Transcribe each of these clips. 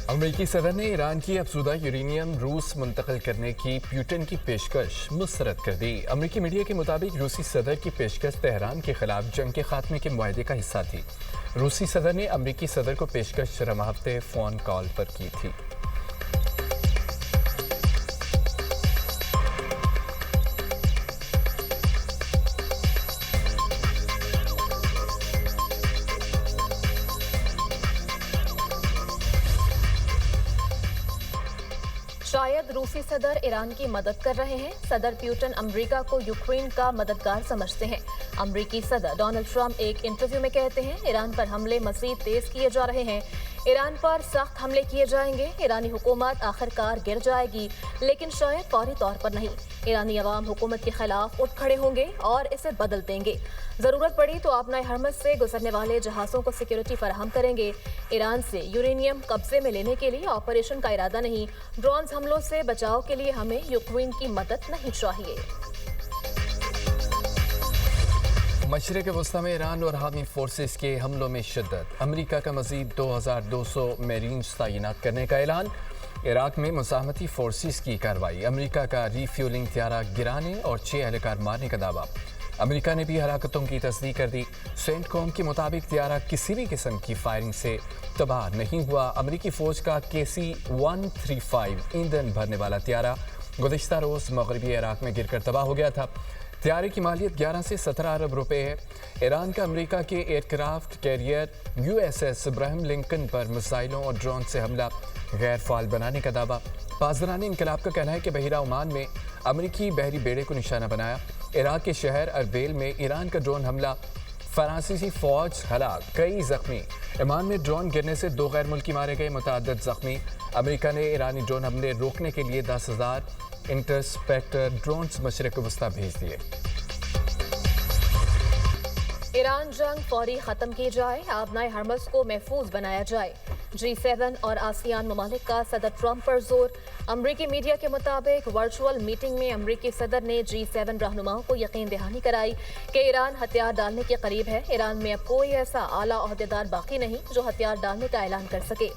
अमरीकी सदर ने ईरान की अफज़ूदा यूरेनियम रूस मुंतकिल करने की प्यूटन की पेशकश मुस्तरद कर दी। अमरीकी मीडिया के मुताबिक रूसी सदर की पेशकश तेहरान के खिलाफ जंग के खात्मे के मुआहदे का हिस्सा थी। रूसी सदर ने अमरीकी सदर को पेशकश रम हफ्ते फ़ोन कॉल पर की थी। शायद रूसी सदर ईरान की मदद कर रहे हैं। सदर प्यूटन अमेरिका को यूक्रेन का मददगार समझते हैं। अमेरिकी सदर डोनाल्ड ट्रंप एक इंटरव्यू में कहते हैं, ईरान पर हमले मज़ीद तेज किए जा रहे हैं। ईरान पर सख्त हमले किए जाएंगे। ईरानी हुकूमत आखिरकार गिर जाएगी, लेकिन शायद फौरी तौर पर नहीं। ईरानी अवाम हुकूमत के खिलाफ उठ खड़े होंगे और इसे बदल देंगे। ज़रूरत पड़ी तो अपना हरमज से गुजरने वाले जहाज़ों को सिक्योरिटी फराहम करेंगे। ईरान से यूरेनियम कब्जे में लेने के लिए ऑपरेशन का इरादा नहीं। ड्रोन हमलों से बचाव के लिए हमें यूक्रेन की मदद नहीं चाहिए। मशरिक़ वस्ती में ईरान और हामी फोर्सेस के हमलों में शिद्दत। अमेरिका का मज़ीद 2200 मेरीन्स तैनात करने का ऐलान। इराक में मुज़ाहमती फोर्सेस की कार्रवाई। अमेरिका का रीफ्यूलिंग त्यारा गिराने और 6 एहलकार मारने का दावा। अमेरिका ने भी हलाकतों की तस्दीक कर दी। सेंटकॉम के मुताबिक त्यारा किसी भी किस्म की फायरिंग से तबाह नहीं हुआ। अमेरिकी फ़ौज का KC-135 ईंधन भरने वाला त्यारा गुज़िश्ता रोज़ मगरबी इराक में गिरकर तबाह हो गया था। त्यारे की मालियत 11 से 17 अरब रुपए है। ईरान का अमेरिका के aircraft carrier USS Ibrahim Lincoln पर मिसाइलों और ड्रोन से हमला गैर फाल बनाने का दावा। पासदारान इनकलाब का कहना है कि बहिरा ओमान में अमेरिकी बहरी बेड़े को निशाना बनाया। इराक के शहर अरबेल में ईरान का ड्रोन हमला, फ्रांसीसी फौज हलाक, कई जख्मी। ओमान में ड्रोन गिरने से 2 गैर मुल्की मारे गए, मुतअद्दिद जख्मी। अमेरिका ने ईरानी ड्रोन हमले रोकने के लिए 10,000 इंटरस्पेक्टर ड्रोन्स मशरिक़ वस्ती भेज दिए। ईरान जंग फौरी खत्म की जाए, आबनाए हरमज को महफूज बनाया जाए। G7 और आसियान ममालिक का सदर ट्रंप पर जोर। अमरीकी मीडिया के मुताबिक वर्चुअल मीटिंग में अमरीकी सदर ने G7 रहनुमाओं को यकीन दहानी कराई कि ईरान हथियार डालने के करीब है। ईरान में अब कोई ऐसा आला ओहदेदार बाकी नहीं जो हथियार डालने का ऐलान कर सके।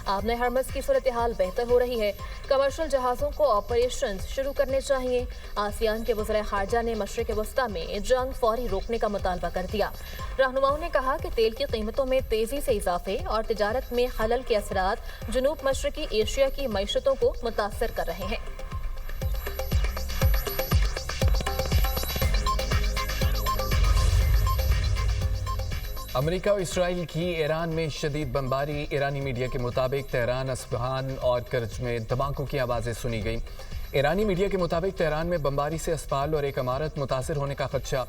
आबने हरमज की सूरत हाल बेहतर हो रही है। कमर्शियल जहाज़ों को ऑपरेशन शुरू करने चाहिए। आसियान के वज़ीर ख़ारजा ने मशरिक़ वस्ती में जंग फौरी रोकने का मुतालबा कर दिया। रहनुमाओं ने कहा कि तेल की कीमतों में तेज़ी से इजाफे और तिजारत में खलल के असरात जनूब मशरक़ी एशिया की मईशतों को मुतासर कर रहे हैं। अमेरिका और इसराइल की ईरान में शदीद बमबारी। ईरानी मीडिया के मुताबिक तेहरान, अस्फहान और करज में धमाकों की आवाज़ें सुनी गई। ईरानी मीडिया के मुताबिक तेहरान में बमबारी से अस्पताल और एक इमारत मुतासर होने का खदशा।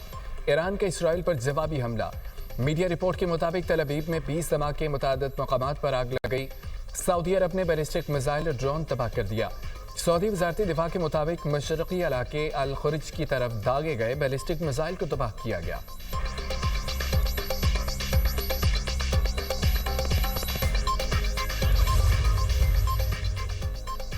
ईरान का इसराइल पर जवाबी हमला। मीडिया रिपोर्ट के मुताबिक तल अवीव में 20 धमाके, मुतादिद मकामात पर आग लग गई। सऊदी अरब ने बैलिस्टिक मिसाइल और ड्रोन तबाह कर दिया। सऊदी वजारत दिफा के मुताबिक मशरक़ी इलाके अल खुरिज की तरफ दागे गए बैलिस्टिक मिसाइल को तबाह किया गया।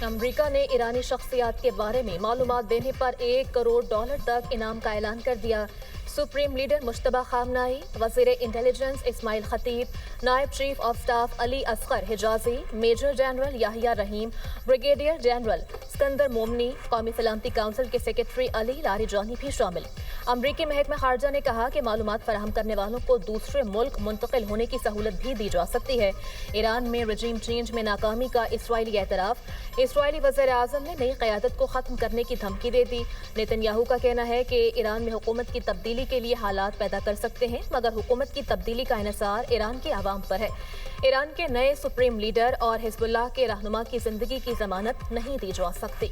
अमरीका ने ईरानी शख्सियात के बारे में मालूमात देने पर $1 करोड़ तक इनाम का ऐलान कर दिया। सुप्रीम लीडर मुश्तबा खामनाई, वज़ीर इंटेलिजेंस इस्माइल खतीब, नायब chief of staff Ali Asghar Hijazi, major general Yahya Rahim, brigadier general Iskandar Momeni, कौमी सलामती काउंसिल के सेक्रेटरी अली लारीजानी भी शामिल। अमरीकी महकमा खारजा ने कहा कि मालूमात फराहम करने वालों को दूसरे मुल्क मुंतकिल होने की सहूलत भी दी जा सकती है। ईरान में रजीम चेंज में नाकामी का इसराइली एतराफ़। इसराइली वज़ीर आज़म ने नई क़यादत को ख़त्म करने की धमकी दे दी। नेतन्याहू का कहना है कि ईरान में हुकूमत की तब्दीली के लिए हालात पैदा कर सकते हैं, मगर हुकूमत की तब्दीली का इन्हिसार ईरान के अवाम पर है। ईरान के नए सुप्रीम लीडर और हिज़्बुल्लाह के रहनुमा की जिंदगी की जमानत नहीं दी जा सकती।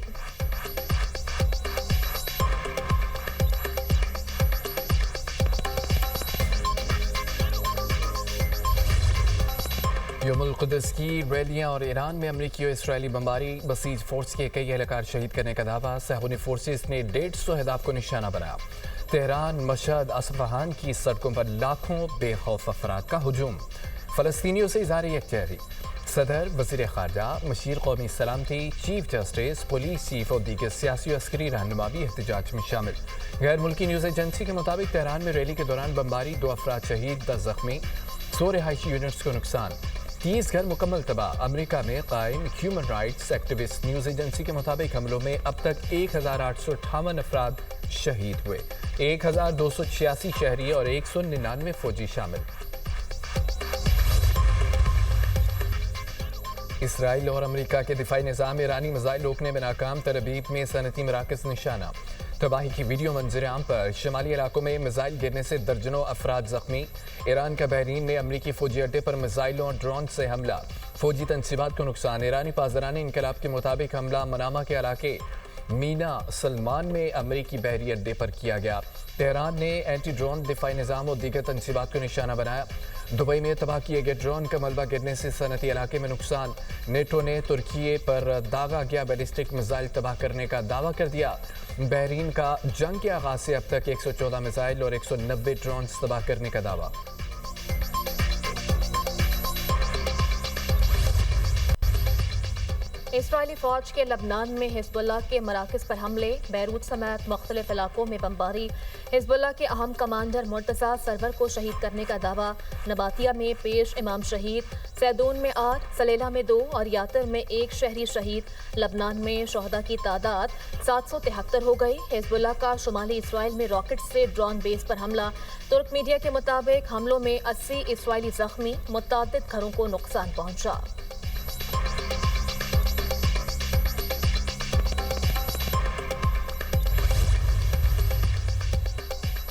यौमुल क़ुद्स की रैलियाँ और ईरान में अमरीकी और इसराइली बमबारी। बसीज फोर्स के कई एहलकार शहीद करने का दावा। सहूनी फोर्सेस ने 150 अहदाफ को निशाना बनाया। तेहरान, मशहद, अस्फहान की सड़कों पर लाखों बेखौफ अफराद का हुजूम। फ़लस्तीनियों से इज़हार यकजहती। सदर, वज़ीर ख़ारजा, मशीर कौमी सलामती, चीफ जस्टिस, पुलिस चीफ और दीगर सियासी और अस्करी रहनुमा भी एहतजाज में शामिल। गैर मुल्की न्यूज़ एजेंसी के मुताबिक तेहरान में रैली के दौरान बमबारी, 2 अफराद शहीद, 10 जख्मी, 100 रिहायशी यूनिट्स को नुकसान। 30 घर मुकम्मल तबाह। अमेरिका में कायम human rights activist news agency के मुताबिक हमलों में अब तक 1858 अफराद शहीद हुए। 1286 शहरी और 199 फौजी शामिल। इसराइल और अमेरिका के दिफाई निज़ाम ईरानी मिसाइल रोकने में नाकाम। तरबीब में सनती मराकज़ निशाना। तबाही की वीडियो मंजर आम पर। शमाली इलाकों में मिसाइल गिरने से दर्जनों अफराद जख्मी। ईरान का बहरीन में अमरीकी फौजी अड्डे पर मिसाइलों और ड्रोन से हमला। फौजी तनसीबात को नुकसान। ईरानी पासदारानी इनकलाब के मुताबिक हमला मनामा के इलाके मीना सलमान में अमरीकी बहरी अड्डे पर किया गया। तेहरान ने एंटी ड्रोन दिफाई निज़ाम और दीगर तनसीबात को निशाना बनाया। दुबई में तबाह किए गए ड्रोन का मलबा गिरने से सनती इलाके में नुकसान। नेटो ने तुर्की पर दागा गया बैलिस्टिक मिसाइल तबाह करने का दावा कर दिया। बहरीन का जंग के आगाज से अब तक 114 मिसाइल और 190 ड्रोन तबाह करने का दावा। इसराइली फौज के लबनान में हिजबुल्लाह के मराकज़ पर हमले। बैरूत समेत मुख्तलिफ इलाकों में बमबारी। हिजबुल्लाह के अहम कमांडर मुर्तज़ा सरवर को शहीद करने का दावा। नबातिया में पेश इमाम शहीद। सैदून में 8, सलेला में 2 और यातर में 1 शहरी शहीद। लबनान में शहदा की तादाद 773 हो गई। हिजबुल्लाह का शुमाली इसराइल में रॉकेट से ड्रोन बेस पर हमला। तुर्क मीडिया के मुताबिक हमलों में 80 इसराइली जख्मी। मुतअद्दिद घरों को नुकसान पहुंचा।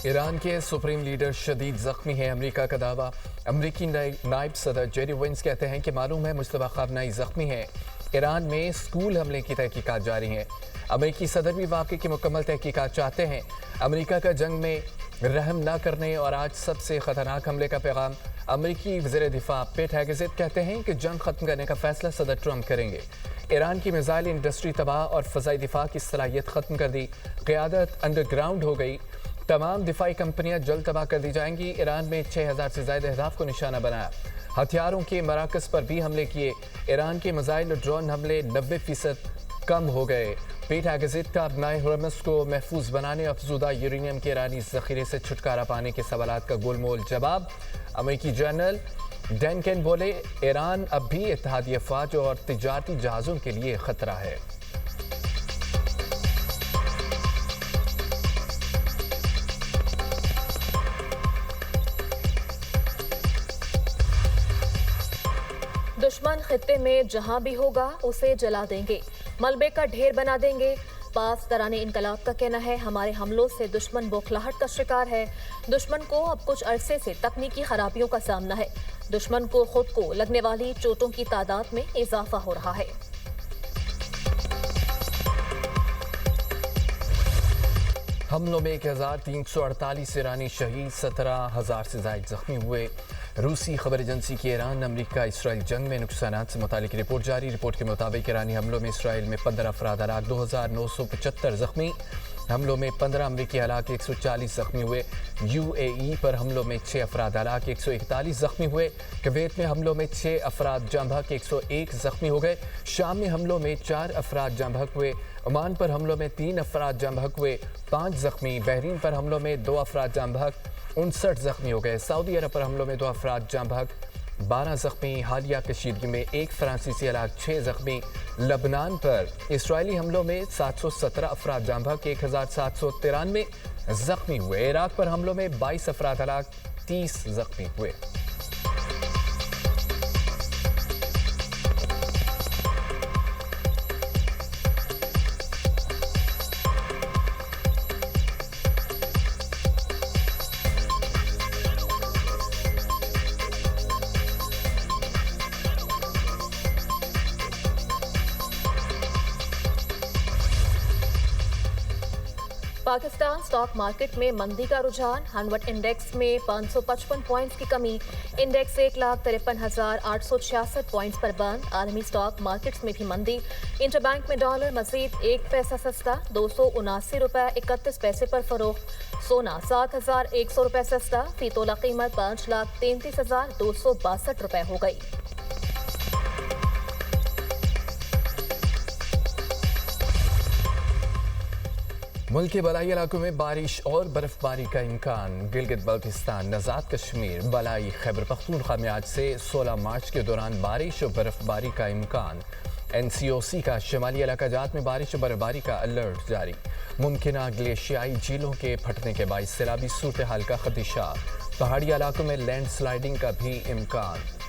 ईरान के सुप्रीम लीडर शदीद जख्मी है। अमेरिका का दावा। अमेरिकी नायब सदर जेरी वेंस कहते हैं कि मालूम है मुश्तबा खामनेई जख्मी है। ईरान में स्कूल हमले की तहकीकात जारी हैं। अमेरिकी सदर भी वाक़े की मुकम्मल तहकीकात चाहते हैं। अमेरिका का जंग में रहम न करने और आज सबसे ख़तरनाक हमले का पैगाम। अमेरिकी वज़ीर दिफा पेट हेगेज़ेट कहते हैं कि जंग ख़त्म करने का फैसला सदर ट्रंप करेंगे। ईरान की मिसाइल इंडस्ट्री तबाह और फ़ज़ाई दिफा की सलाहियत ख़त्म कर दी। क़यादत अंडरग्राउंड हो गई। तमाम दिफाई कंपनियां जल्द तबाह कर दी जाएंगी। ईरान में 6000 से ज़्यादा अहदाफ को निशाना बनाया। हथियारों के मराकज़ पर भी हमले किए। ईरान के मिसाइल और ड्रोन हमले 90% कम हो गए। पेट हेगेज़ेट का अपनाए हुरमस को महफूज बनाने अफजूदा यूरेनियम के ईरानी ज़ख़ीरे से छुटकारा पाने के सवालात का गोलमोल जवाब। अमेरिकी जनरल डैनकेन बोले ईरान अब भी इत्तेहादी अफ़वाज और तिजारती जहाज़ों के लिए ख़तरा है। दुश्मन खित्ते में जहां भी होगा उसे जला देंगे, मलबे का ढेर बना देंगे। पासदाराने इनकलाब का कहना है हमारे हमलों से दुश्मन बौखलाहट का शिकार है। दुश्मन को अब कुछ अरसे से तकनीकी खराबियों का सामना है। दुश्मन को खुद को लगने वाली चोटों की तादाद में इजाफा हो रहा है। हमलों में 1348 ईरानी शहीद, 17,000 से ज़ायद जख्मी हुए। रूसी खबर एजेंसी की ईरान अमेरिका इसराइल जंग में नुकसानात से मुतालिक रिपोर्ट जारी। रिपोर्ट के मुताबिक ईरानी हमलों में इसराइल में 15 अफराद हलाक, 2975 जख्मी। हमलों में 15 अमरीकी हलाक, 140 जख्मी हुए। UAE पर हमलों में 6 अफराद हलाक, 141 जख्मी हुए। कुवैत में हमलों में 6 अफराद जाँ बहक, 101 जख्मी हो गए। शाम में हमलों में 4 अफराद जाँ बहक हुए। ओमान पर हमलों में 3 अफराद जाँ बहक हुए, 5 जख्मी। बहरीन पर हमलों में 2 अफराद जाँ बहक, 59 जख्मी हो गए। सऊदी अरब पर हमलों में 2 अफराद जाँ बहक, 12 जख्मी। हालिया कशीदगी में 1 फ्रांसीसी हलाक, 6 जख्मी। लबनान पर इसराइली हमलों में 717 अफराद जाँ बहक, 1793 जख्मी हुए। इराक पर हमलों में 22 अफराद हलाक, 30 जख्मी हुए। पाकिस्तान स्टॉक मार्केट में मंदी का रुझान। हनवट इंडेक्स में 555 पॉइंट्स की कमी। इंडेक्स 1,53,866 पॉइंट्स पर बंद। आलमी स्टॉक मार्केट्स में भी मंदी। इंटरबैंक में डॉलर मजीद 1 पैसा सस्ता, 279 रुपये 31 पैसे पर फरोख्त। सोना 7,100 रुपये सस्ता, फी तोला कीमत 5,33,262 रुपये हो गई। मुल्क के बलाई इलाकों में बारिश और बर्फबारी का इम्कान। गिलगित बल्तिस्तान, नजात कश्मीर, बलाई खैबर पख्तूनख्वा में आज से 16 मार्च के दौरान बारिश और बर्फबारी का इम्कान। NCOC का शिमाली इलाका जात में बारिश और बर्फबारी का अलर्ट जारी। मुमकिन ग्लेशियाई झीलों के फटने के बाइस सैलाबी सूरत हाल का खदशा। पहाड़ी इलाकों में लैंड स्लाइडिंग का भी इम्कान।